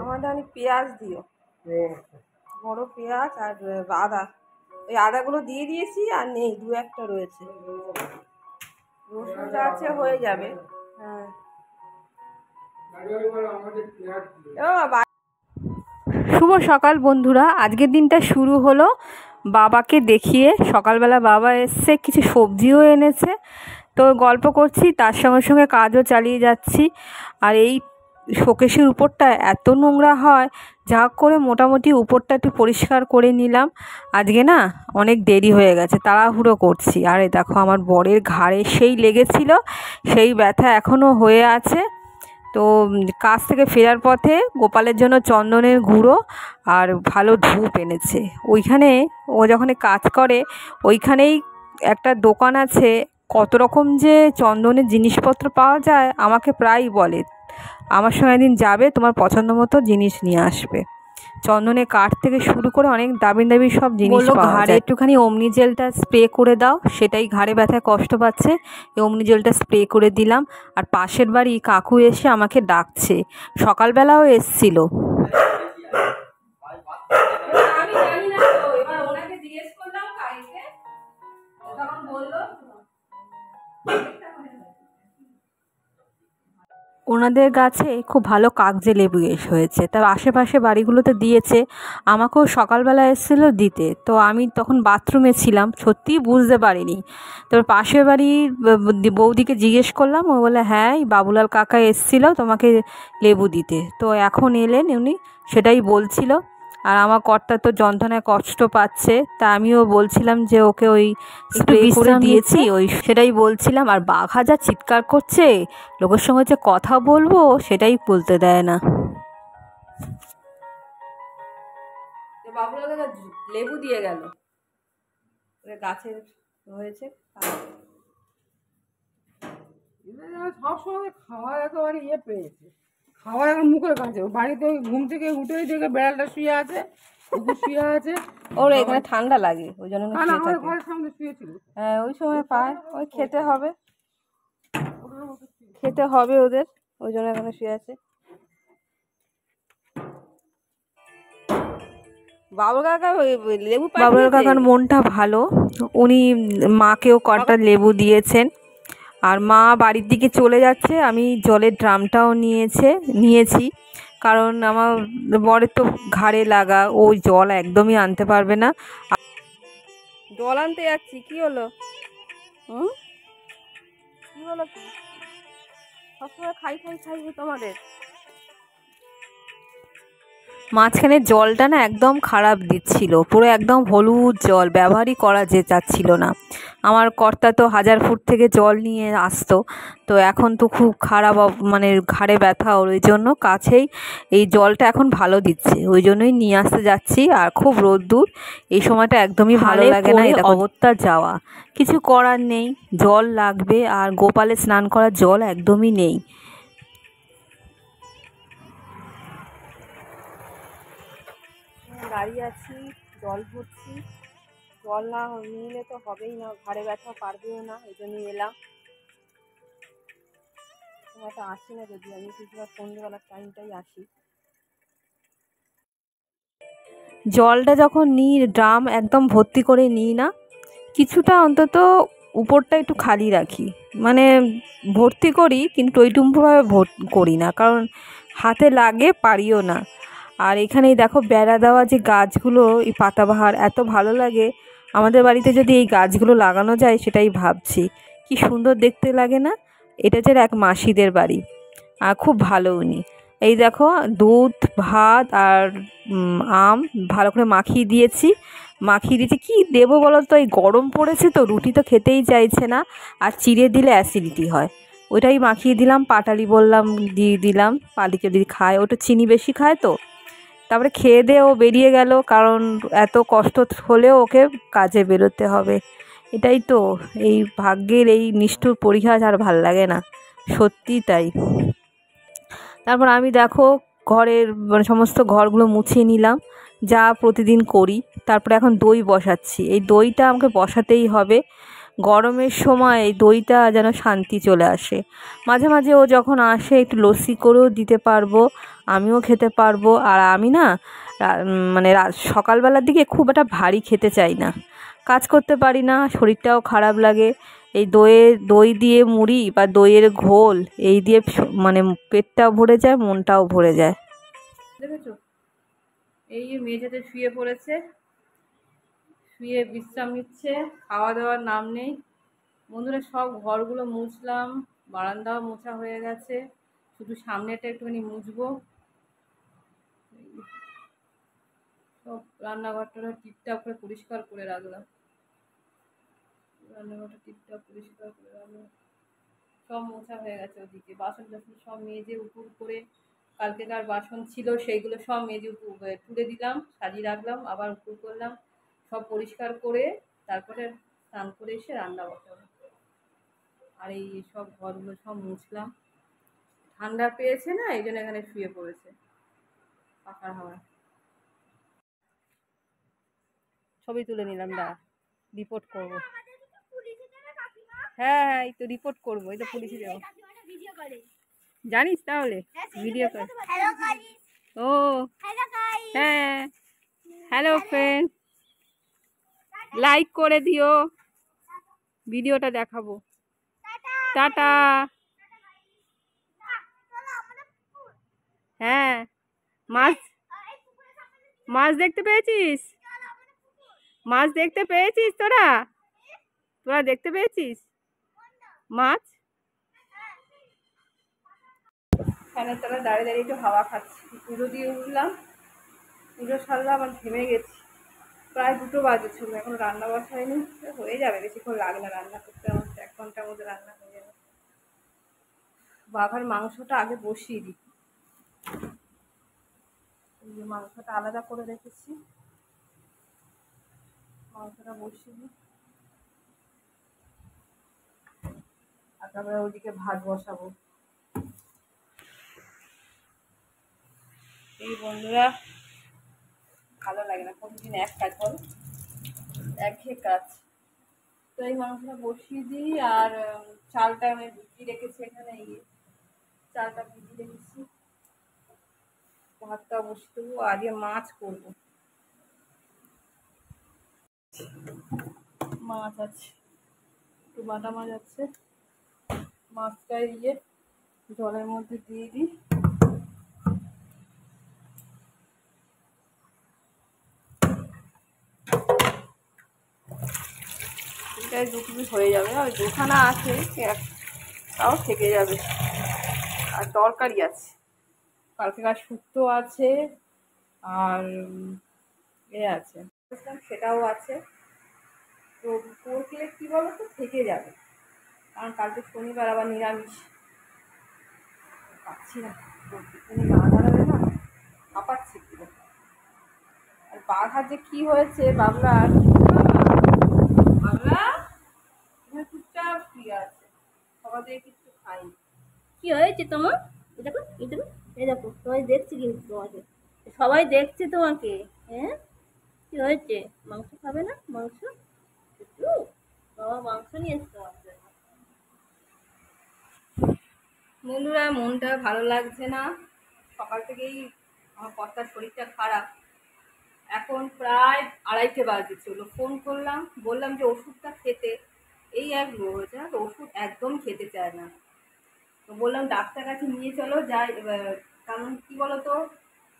আমাদের অনেক পেঁয়াজ দিও, বড় পেঁয়াজ আর আদা। ওই আদাগুলো দিয়ে দিয়েছি, আর নেই, দু একটা রয়েছে। রসুন আছে, হয়ে যাবে। হ্যাঁ, শুভ সকাল বন্ধুরা। আজকের দিনটা শুরু হলো বাবাকে দেখিয়ে। সকালবেলা বাবা এসছে, কিছু সবজিও এনেছে, তো গল্প করছি, তার সঙ্গে সঙ্গে কাজও চালিয়ে যাচ্ছি। আর এই শোকেসের উপরটা এত নোংরা হয়, যা করে মোটামুটি উপরটা একটু পরিষ্কার করে নিলাম। আজকে না অনেক দেরি হয়ে গেছে, তাড়াহুড়ো করছি। আর এই দেখো আমার বরের ঘাড়ে সেই লেগেছিল, সেই ব্যথা এখনও হয়ে আছে। তো কাজ থেকে ফেরার পথে গোপালের জন্য চন্দনের গুঁড়ো আর ভালো ধূপ এনেছে। ওইখানে ও যখন কাজ করে, ওইখানেই একটা দোকান আছে, কত রকম যে চন্দনের জিনিসপত্র পাওয়া যায়, আমাকে প্রায়ই বলে আমার সঙ্গে একদিন যাবে, তোমার পছন্দ মতো জিনিস নিয়ে আসবে। চন্দনের কাঠ থেকে শুরু করে অনেক দামি দামি সব জিনিস পাওয়া যায়। ঘাড়ে একটুখানি অমনি জেলটা স্প্রে করে দাও, সেটাই ঘাড়ে ব্যথায় কষ্ট পাচ্ছে, এই অমনি জেলটা স্প্রে করে দিলাম। আর পাশের বাড়ি কাকু এসে আমাকে ডাকছে, সকালবেলাও এসছিল। ওনাদের গাছে খুব ভালো কাগজে লেবু হয়েছে, তার আশেপাশে বাড়িগুলোতে দিয়েছে। আমাকেও সকালবেলা এসেছিলো দিতে, তো আমি তখন বাথরুমে ছিলাম, সত্যিই বুঝতে পারিনি। তারপর পাশের বাড়ির বৌদিকে জিজ্ঞেস করলাম, ও বলে হ্যাঁ, বাবুলাল কাকা এসেছিলো তোমাকে লেবু দিতে। তো এখন এলেন উনি, সেটাই বলছিল। আর আমার কর্তা তো যন্ত্রণায় কষ্ট পাচ্ছে, তা আমিও বলছিলাম যে ওকে ওই স্প্রে করে দিয়েছি, ওই সেটাই বলছিলাম। আর বাঘা যা চিৎকার করছে, লোকের সঙ্গে যে কথা বলবো সেটাই বলতে দেয় না। বাবুরা দাদা লেবু দিয়ে গেল, গাছের হয়েছে। সবসময় খাওয়ার একেবারে ইয়ে পেয়েছে, খাওয়ার এখন মুখের কাছে। বাড়িতে ওই ঘুম থেকে উঠেই দেখে বেড়ালটা শুয়ে আছে, শুয়ে আছে। ওর এখানে ঠান্ডা লাগে, ওই জন্য ঘরের সামনে শুয়েছিল। হ্যাঁ, ওই সময় পায়, ওই খেতে হবে, খেতে হবে ওদের, ওই জন্য এখানে শুয়ে আছে। বাবুল কাকার মনটা ভালো, উনি মাকেও কটা লেবু দিয়েছেন। আর মা বাড়ির দিকে চলে যাচ্ছে, আমি জলের ড্রামটাও নিয়েছি, কারণ আমার বরের তো ঘাড়ে লাগা, ওই জল একদমই আনতে পারবে না। জল আনতে যাচ্ছি, কি হলো? কি হলো? কি সবসময় খাই তোমাদের? মাঝখানে জলটা না একদম খারাপ দিচ্ছিল, পুরো একদম হলুদ জল, ব্যবহারই করা যাচ্ছিল না। আমার কর্তা তো 1000 ফুট থেকে জল নিয়ে আসতো, তো এখন তো খুব খারাপ, মানে ঘাড়ে ব্যথা, ওর ওই জন্য কাছেই এই জলটা এখন ভালো দিচ্ছে, ওই জন্যই নিয়ে আসতে যাচ্ছি। আর খুব রোদ্দুর, এই সময়টা একদমই ভালো লাগে না, এটা অগত্যা যাওয়া, কিছু করার নেই, জল লাগবে। আর গোপালে স্নান করার জল একদমই নেই। দাঁড়িয়ে আছি, জল ভরছি, জল না নিলে তো হবেই না, ঘাড়ে ব্যথা পারবেও না, এই জন্যই এলাম। সময়টা আসি না, যদি আমি কিছুটা সন্ধ্যেবেলার টাইমটাই আসি। জলটা যখন নিই, ড্রাম একদম ভর্তি করে নিই না, কিছুটা অন্তত উপরটা একটু খালি রাখি, মানে ভর্তি করি কিন্তু ওইটুকুভাবে করি না, কারণ হাতে লাগে, পারিও না। আর এখানেই দেখো বেড়া দেওয়া যে গাছগুলো, এই পাতাবাহার এত ভালো লাগে। আমাদের বাড়িতে যদি এই গাছগুলো লাগানো যায়, সেটাই ভাবছি, কি সুন্দর দেখতে লাগে না। এটা যে এক মাসিদের বাড়ি, আর খুব ভালো উনি। এই দেখো দুধ, ভাত আর আম ভালো করে মাখিয়ে দিয়েছি। কি দেবো বলো তো, এই গরম পড়েছে তো, রুটি তো খেতেই চাইছে না, আর চিড়ে দিলে অ্যাসিডিটি হয়, ওইটাই মাখিয়ে দিলাম। পাটালি বললাম দিয়ে দিলাম, পালিকে যদি খায়, ওটা চিনি বেশি খায় তো। তারপরে খেয়ে দিয়ে ও বেরিয়ে গেল, কারণ এত কষ্ট হলেও ওকে কাজে বেরোতে হবে। এটাই তো এই ভাগ্যের এই নিষ্ঠুর পরিহাস, আর ভাল লাগে না, সত্যি তাই। তারপর আমি দেখো ঘরের মানে সমস্ত ঘরগুলো মুছিয়ে নিলাম, যা প্রতিদিন করি। তারপরে এখন দই বসাচ্ছি, এই দইটা আমাকে বসাতেই হবে, গরমের সময় এই দইটা যেন শান্তি চলে আসে। মাঝে মাঝে ও যখন আসে একটু লস্যি করেও দিতে পারবো, আমিও খেতে পারবো। আর আমি না মানে সকালবেলার দিকে খুব একটা ভারী খেতে চাই না, কাজ করতে পারি না, শরীরটাও খারাপ লাগে। এই দই দিয়ে মুড়ি বা দইয়ের ঘোল এই দিয়ে মানে পেটটাও ভরে যায়, মনটাও ভরে যায়। দেখেছো, এই মেঝেতে শুয়ে পড়েছে, শুয়ে বিশ্রাম নিচ্ছে, খাওয়া দাওয়ার নাম নেই। বন্ধুরা সব ঘরগুলো মুছলাম, বারান্দাও মোছা হয়ে গেছে, শুধু সামনেটা একটুখানি মুছবো। সব রান্নাঘরটা টিপটাপ করে পরিষ্কার করে রাখলাম, রান্নাঘরটা টিপটাপ পরিষ্কার করে রাখলাম। সব মোছা হয়ে গেছে, ওদিকে বাসন টাসন সব মেজে উপুর করে, কালকেকার বাসন ছিল সেইগুলো সব মেজে তুলে দিলাম, সাজিয়ে রাখলাম, আবার উপুর করলাম, সব পরিষ্কার করে তারপরে স্নান করে এসে রান্না বসাবো। আর এই সব ঘরগুলো সব মুছলাম। ঠান্ডা পেয়েছে না, এই জন্য এখানে শুয়ে পড়েছে পাখার হাওয়ায়। ছবি তুলে নিলাম, দাঁড়া রিপোর্ট করবো। হ্যাঁ হ্যাঁ, এই তো রিপোর্ট করবো, এই তো পুলিশে যাবো। জানিস তাহলে ভিডিও করে। ও হ্যাঁ, হ্যালো ফ্রেন্ড, লাইক করে দিও, ভিডিওটা দেখাবো। টাটা। হ্যাঁ, মাছ মাছ দেখতে পেয়েছিস? মাছ দেখতে পেয়েছিস? তোরা তোরা দেখতে পেয়েছিস মাছ? ফ্যানের তলায় দাঁড়িয়ে দাঁড়িয়ে একটু হাওয়া খাচ্ছি। পুজো দিয়ে উঠলাম, পুজো সারলাম, আর ঘেমে গেছি। প্রায় 2টো বাজে ছিল, এখন রান্না বসায়নি, হয়ে যাবে, বেশিক্ষণ লাগে না রান্না করতে, আমার 1 ঘন্টার মধ্যে রান্না হয়ে যাবে। বাঘার মাংসটা আগে বসিয়ে দিই, মাংসটা আলাদা করে রেখেছি, মাংসটা বসিয়ে দিই, আর তারপরে ওইদিকে ভাত বসাবো। এই বন্ধুরা ভালো লাগে না প্রতিদিন এক কাজ, বল একঘেয়ে কাজ। তো এই মাংসটা বসিয়ে দিই, আর চালটা আমি ভিজিয়ে রেখেছি, এখানে চালটা ভিজিয়ে রেখেছি, ভাতটা বসিয়ে দেবো। আজকে মাছ করবো, মাছ আছে, একটু বাটা মাছ আছে, মাছটা জলের মধ্যে দিয়ে দিই। এটাই 2 পিস হয়ে যাবে, আর 2খানা আছে, তাও থেকে যাবে। আর তরকারি আছে, কালকেকার শুক্তো আছে, আর আছে, সেটাও আছে। তো করলে কী বলো তো, থেকে যাবে, কারণ কালকে শনিবার, আবার নিরামিষ। পাচ্ছি না, তুমি না দাঁড়াবে না, হাঁপাচ্ছি পুরো। আর বাঘার যে কী হয়েছে, বাবলার বাবলা চুপচাপ শুয়ে আছে, সকাল থেকে কিছু খাইনি। কি হয়েছে তোমার? দেখো, এই দেখো, এই দেখো, সবাই দেখছে কিন্তু তোমাকে, সবাই দেখছে তোমাকে। হ্যাঁ, কি হয়েছে? মাংস খাবে না? মাংস একটু, বাবা মাংস নিয়ে এসছে তোমার জন্য। বন্ধুরা মনটা ভালো লাগছে না, সকাল থেকেই আমার কর্তার শরীরটা খারাপ। এখন প্রায় 2:30 বাজে, চলো ফোন করলাম, বললাম যে ওষুধটা খেতে। এই এক রোগ হয়েছে না, তো ওষুধ একদম খেতে চায় না। তো বললাম ডাক্তার কাছে নিয়ে চলো যাই। কারণ কী বলো তো,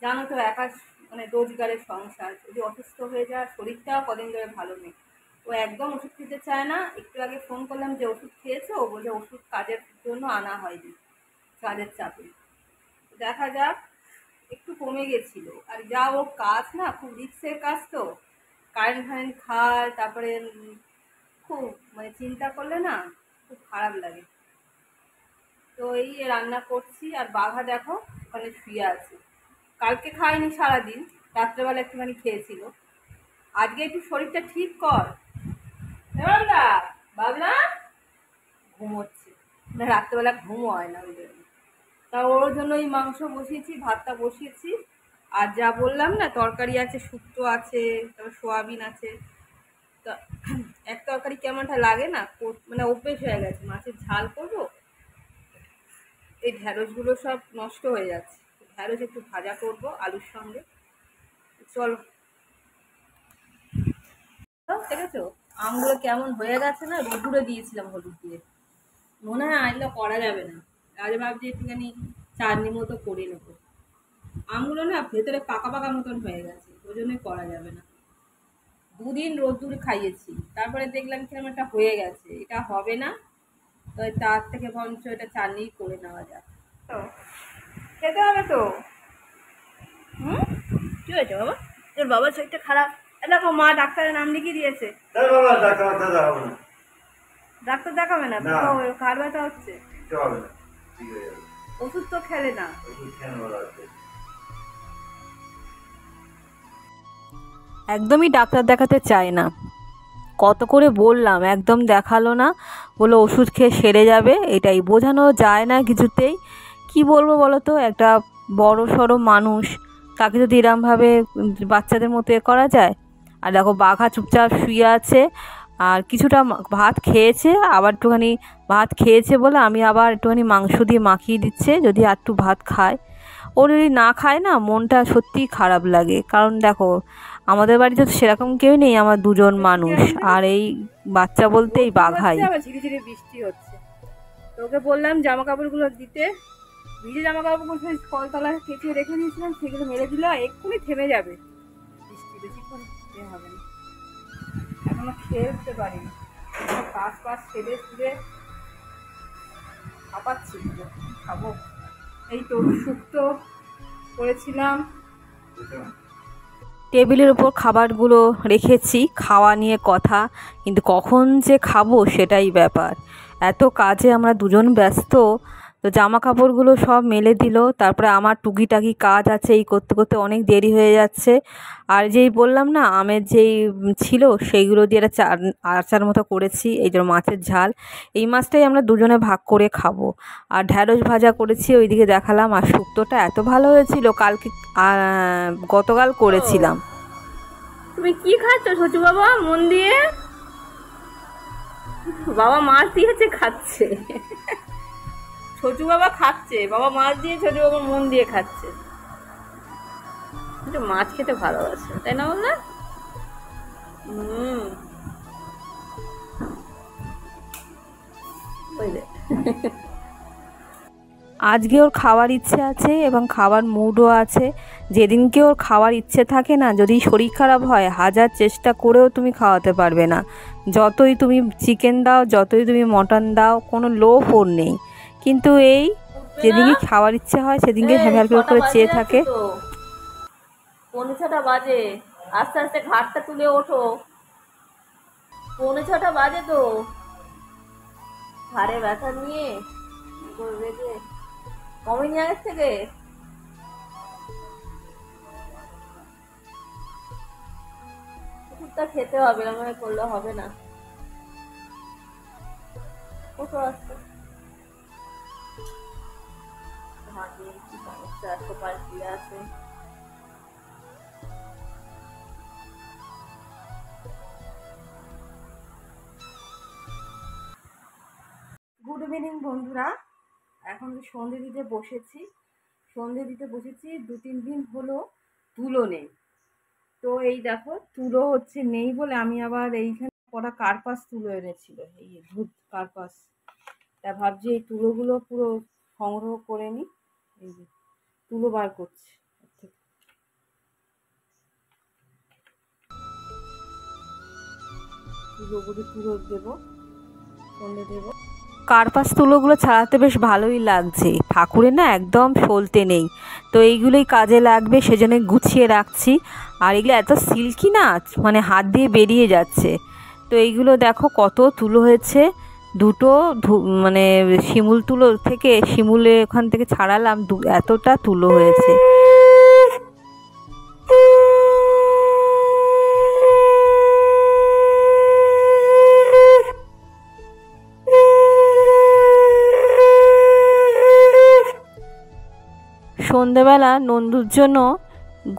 জানো তো একা মানে রোজগারের সংসার, যদি অসুস্থ হয়ে যায়, শরীরটাও কদিন ধরে ভালো নেই, ও একদম ওষুধ খেতে চায় না। একটু আগে ফোন করলাম যে ওষুধ খেয়েছো, ও বলে ওষুধ কাজের জন্য আনা হয়নি, কাজের চাপে। দেখা যাক, একটু কমে গেছিলো। আর যা ও কাজ না, খুব রিস্কের কাজ, তো কারেন্ট ফারেন্ট খায়, তারপরে খুব মানে চিন্তা করলে না খুব খারাপ লাগে। তো এই রান্না করছি, আর বাঘা দেখো ওখানে শুয়ে আছে, কালকে খায়নি সারাদিন, রাত্রেবেলা একটুখানি খেয়েছিল। আজকে একটু শরীরটা ঠিক কর। বাবলা, বাবলা ঘুমোচ্ছে না, রাত্রেবেলা ঘুমও হয় না, ওই জন্য। তা ওর জন্য এই মাংস বসিয়েছি, ভাতটা বসিয়েছি, আর যা বললাম না তরকারি আছে, শুক্তো আছে, তারপর সোয়াবিন আছে, তা এক তরকারি কেমনটা লাগে না, মানে অভ্যেস হয়ে গেছে। মাছের ঝাল করবো, এই ঢ্যাঁড়সগুলো সব নষ্ট হয়ে যাচ্ছে, ঢ্যাঁড়স একটু ভাজা করব আলুর সঙ্গে। চলো, দেখেছো আমগুলো কেমন হয়ে গেছে না, রোদুরে দিয়েছিলাম হলুদ দিয়ে। মনে হয় এগুলো করা যাবে না, আজ ভাবছি একটুখানি চাটনি মতো করে নেবো। আমগুলো না ভেতরে পাকা পাকা মতন হয়ে গেছে, ওই জন্যই করা যাবে না। দুদিন রোদ্দুরে খাইয়েছি, তারপরে দেখলাম কিরকম একটা হয়ে গেছে, এটা হবে না। তো তার থেকে বরঞ্চ এটা চাটনি করে নেওয়া যাক। তো খেতে হবে তো। কি হয়েছে বাবা? তোর বাবার শরীরটা খারাপ। দেখো মা ডাক্তারের নাম লিখিয়ে দিয়েছে। ডাক্তার দেখাবে না? ঘাড় ব্যথা হচ্ছে, ওষুধ তো খেলে না। একদমই ডাক্তার দেখাতে চায় না, কত করে বললাম, একদম দেখালো না, বলে ওষুধ খেয়ে সেরে যাবে। এটাই বোঝানো যায় না কিছুতেই। কি বলবো বলো তো, একটা বড় সড়ো মানুষ, তাকে যদি এরমভাবে বাচ্চাদের মতো এ করা যায়। আর দেখো বাঘা চুপচাপ শুয়ে আছে, আর কিছুটা ভাত খেয়েছে, আবার একটুখানি ভাত খেয়েছে বলে আমি আবার একটুখানি মাংস দিয়ে মাখিয়ে দিচ্ছে যদি আর একটু ভাত খায়। ও যদি না খায় না, মনটা সত্যিই খারাপ লাগে। কারণ দেখো আমাদের বাড়িতে তো সেরকম কেউ নেই, আমার দুজন মানুষ, আর এই বাচ্চা বলতে এই বাঘাই। ঝিরি ঝিরি বৃষ্টি হচ্ছে, তোকে বললাম জামা কাপড়গুলো দিতে, ভিজে জামা কাপড়গুলো কলতলায় কেচে রেখে দিয়েছিলাম, সেগুলো মেরে দিল, এক্ষুনি থেমে যাবে বৃষ্টি, বেশিক্ষণ হবে না। এখনো খেয়ে উঠতে পারিনি, কাজ ছেড়ে ফিরে হাঁপাচ্ছি, খাবো। এই তো শুক্তো করেছিলাম, টেবিলের উপর খাবারগুলো রেখেছি, খাওয়া নিয়ে কথা, কিন্তু কখন যে খাবো সেটাই ব্যাপার। এত কাজে আমরা দুজন ব্যস্ত। তো জামা কাপড়গুলো সব মেলে দিল, তারপরে আমার টুকিটাকি কাজ আছে, এই করতে করতে অনেক দেরি হয়ে যাচ্ছে। আর যেই বললাম না আমের যেই ছিল, সেইগুলো দিয়ে একটা আচার মতো করেছি, এই জন্য মাছের ঝাল। এই মাছটাই আমরা দুজনে ভাগ করে খাবো। আর ঢ্যাঁড়স ভাজা করেছি, ওইদিকে দেখালাম। আর শুক্তোটা এত ভালো হয়েছিল, কালকে গতকাল করেছিলাম। তুমি কি খাচ্ছ সচু বাবা? মন দিয়ে বাবা মাছ দিয়েছে, খাচ্ছে। ছোটু বাবা খাচ্ছে, বাবা মাছ দিয়ে, ছোটু বাবা মন দিয়ে খাচ্ছে। মাছ খেতে ভালোবাসে, তাই না বললে? আজকে ওর খাওয়ার ইচ্ছে আছে এবং খাওয়ার মুডও আছে। যেদিনকে ওর খাওয়ার ইচ্ছে থাকে না, যদি শরীর খারাপ হয়, হাজার চেষ্টা করেও তুমি খাওয়াতে পারবে না। যতই তুমি চিকেন দাও, যতই তুমি মটন দাও, কোনো লোভ ওর নেই। কিন্তু এই যেদিনকে খাওয়ার ইচ্ছে হয়, সেদিনকে হ্যাঁ করে চেয়ে থাকে। 5:45 বাজে, আস্তে আস্তে ঘাটটা তুলে ওঠো। 5:45 বাজে তো, ঘাড়ে ব্যথা নিয়ে করবে যে কমেনি আগের থেকে। ওষুধটা খেতে হবে, আমাকে করলে হবে না। ওঠো আসতে, হাতে কি সমস্যা, এত পাল্টি আছে। গুড ইভিনিং বন্ধুরা, এখন সন্ধে দিতে বসেছি। 2-3 দিন হলো তুলো নেই। তো এই দেখো তুলো হচ্ছে নেই বলে আমি আবার এইখানে কটা কার্পাস তুলো এনেছিল, এই ধূপ কার্পাস। তা ভাবছি এই তুলোগুলো পুরো সংগ্রহ করে নিই। এই যে তুলো বার করছি, তুলো দেবো, সন্ধে দেবো। কার্পাস তুলোগুলো ছাড়াতে বেশ ভালোই লাগছে, ঠাকুরের না একদম সলতে নেই। তো এইগুলোই কাজে লাগবে, সেজন্য গুছিয়ে রাখছি। আর এগুলো এত সিল্কি না, মানে হাত দিয়ে বেরিয়ে যাচ্ছে। তো এইগুলো দেখো কত তুলো হয়েছে, দুটো মানে শিমুল তুলো থেকে, শিমুলে ওখান থেকে ছাড়ালাম, এতটা তুলো হয়েছে। সন্ধেবেলা নন্দুর জন্য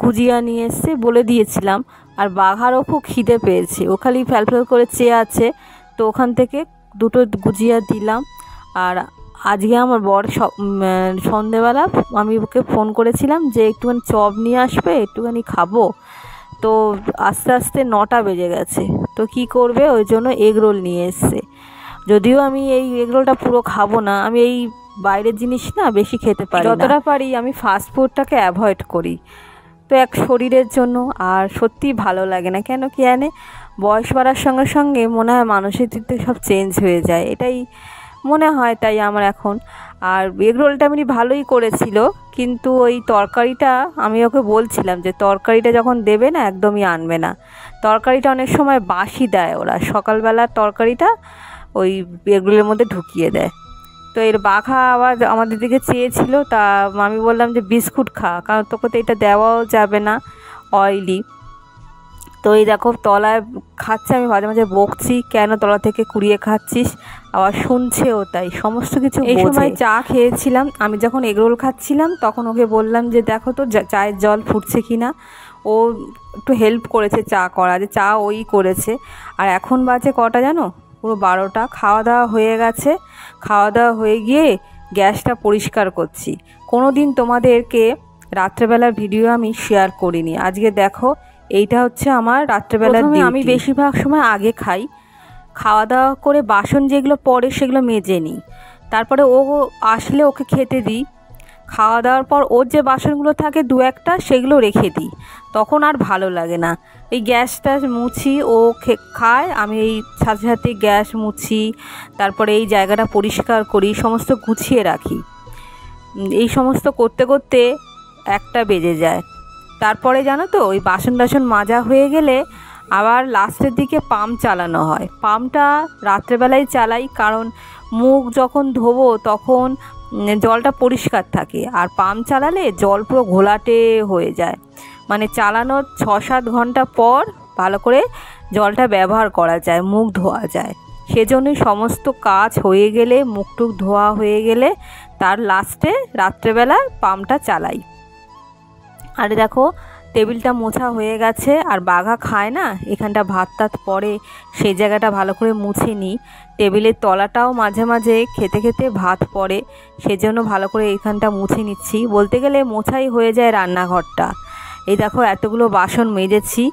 গুজিয়া নিয়ে এসে বলে দিয়েছিলাম, আর বাঘারও খুব খিদে পেয়েছে, ও খালি ফ্যালফ্যাল করে চেয়ে আছে। তো ওখান থেকে দুটো গুজিয়া দিলাম। আর আজকে আমার বর সন্ধেবেলা আমি ওকে ফোন করেছিলাম যে একটুখানি চপ নিয়ে আসবে, একটুখানি খাবো। তো আস্তে আস্তে 9টা বেজে গেছে। তো কি করবে, ওই জন্য এগ রোল নিয়ে এসছে। যদিও আমি এই এগ রোলটা পুরো খাবো না, আমি এই বাইরের জিনিস না বেশি খেতে পারি, যতটা পারি আমি ফাস্ট ফুডটাকে অ্যাভয়েড করি। তো এক শরীরের জন্য আর সত্যিই ভালো লাগে না, কেন কি জানে বয়স বাড়ার সঙ্গে সঙ্গে মনে হয় মানুষের দিক থেকে সব চেঞ্জ হয়ে যায়, এটাই মনে হয়। তাই আমার এখন আর এগ রোলটা এমনি ভালোই করেছিল, কিন্তু ওই তরকারিটা আমি ওকে বলছিলাম যে তরকারিটা যখন দেবে না একদমই আনবে না। তরকারিটা অনেক সময় বাসি দেয় ওরা, সকালবেলার তরকারিটা ওই এগ রোলের মধ্যে ঢুকিয়ে দেয়। তো এর বাঘা আবার আমাদের দিকে চেয়েছিল, তা আমি বললাম যে বিস্কুট খা, কারণ তোকে তো এটা দেওয়াও যাবে না, অয়েলি। তো এই দেখো তলায় খাচ্ছে, আমি মাঝে মাঝে বকছি কেন তলা থেকে কুড়িয়ে খাচ্ছিস, আবার শুনছেও, তাই সমস্ত কিছু। এই সময় চা খেয়েছিলাম, আমি যখন এগরোল খাচ্ছিলাম তখন ওকে বললাম যে দেখো তো চায়ের জল ফুটছে কি না। ও একটু হেল্প করেছে চা করা, যে চা ওই করেছে। আর এখন বাজে কটা জানো, পুরো 12টা। খাওয়া দাওয়া হয়ে গেছে, খাওয়া দাওয়া হয়ে গিয়ে গ্যাসটা পরিষ্কার করছি। কোনো দিন তোমাদেরকে রাত্রেবেলার ভিডিও আমি শেয়ার করিনি, আজকে দেখো এইটা হচ্ছে আমার রাত্রেবেলার ডিউটি। আমি বেশিরভাগ সময় আগে খাই, খাওয়া দাওয়া করে বাসন যেগুলো পড়ে সেগুলো মেজে নিই, তারপরে ও আসলে ওকে খেতে দিই। খাওয়া দাওয়ার পর ওর যে বাসনগুলো থাকে 2-1টা সেগুলো রেখে দিই, তখন আর ভালো লাগে না। এই গ্যাসটা মুছি, ও খায়, আমি এই সাথে সাথে গ্যাস মুছি, তারপরে এই জায়গাটা পরিষ্কার করি, সমস্ত গুছিয়ে রাখি। এই সমস্ত করতে করতে 1টা বেজে যায়। তারপরে জানো তো ওই বাসন টাসন মাজা হয়ে গেলে আবার লাস্টের দিকে পাম্প চালানো হয়। পাম্পটা রাত্রেবেলায় চালাই, কারণ মুখ যখন ধোবো তখন জলটা পরিষ্কার থাকে, আর পাম্প চালালে জল পুরো ঘোলাটে হয়ে যায়। মানে চালানোর 6-7 ঘন্টা পর ভালো করে জলটা ব্যবহার করা যায়, মুখ ধোয়া যায়। সেজন্যই সমস্ত কাজ হয়ে গেলে, মুখ টুক ধোয়া হয়ে গেলে তার লাস্টে রাত্রেবেলা পাম্পটা চালাই। আর দেখো টেবিলটা মোছা হয়ে গেছে, আর বাঘা খায় না, এখানটা ভাত টাত পড়ে, সেই জায়গাটা ভালো করে মুছে নিই। টেবিলের তলাটাও মাঝে মাঝে খেতে খেতে ভাত পড়ে, সেজন্য ভালো করে এইখানটা মুছে নিচ্ছি। বলতে গেলে মোছাই হয়ে যায় রান্নাঘরটা। এই দেখো এতগুলো বাসন মেজেছি।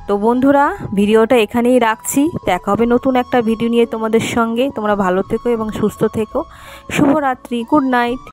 তো বন্ধুরা, ভিডিওটা এখানেই রাখছি, দেখা হবে নতুন একটা ভিডিও নিয়ে তোমাদের সঙ্গে। তোমরা ভালো থেকো এবং সুস্থ থেকো। শুভরাত্রি, গুড নাইট।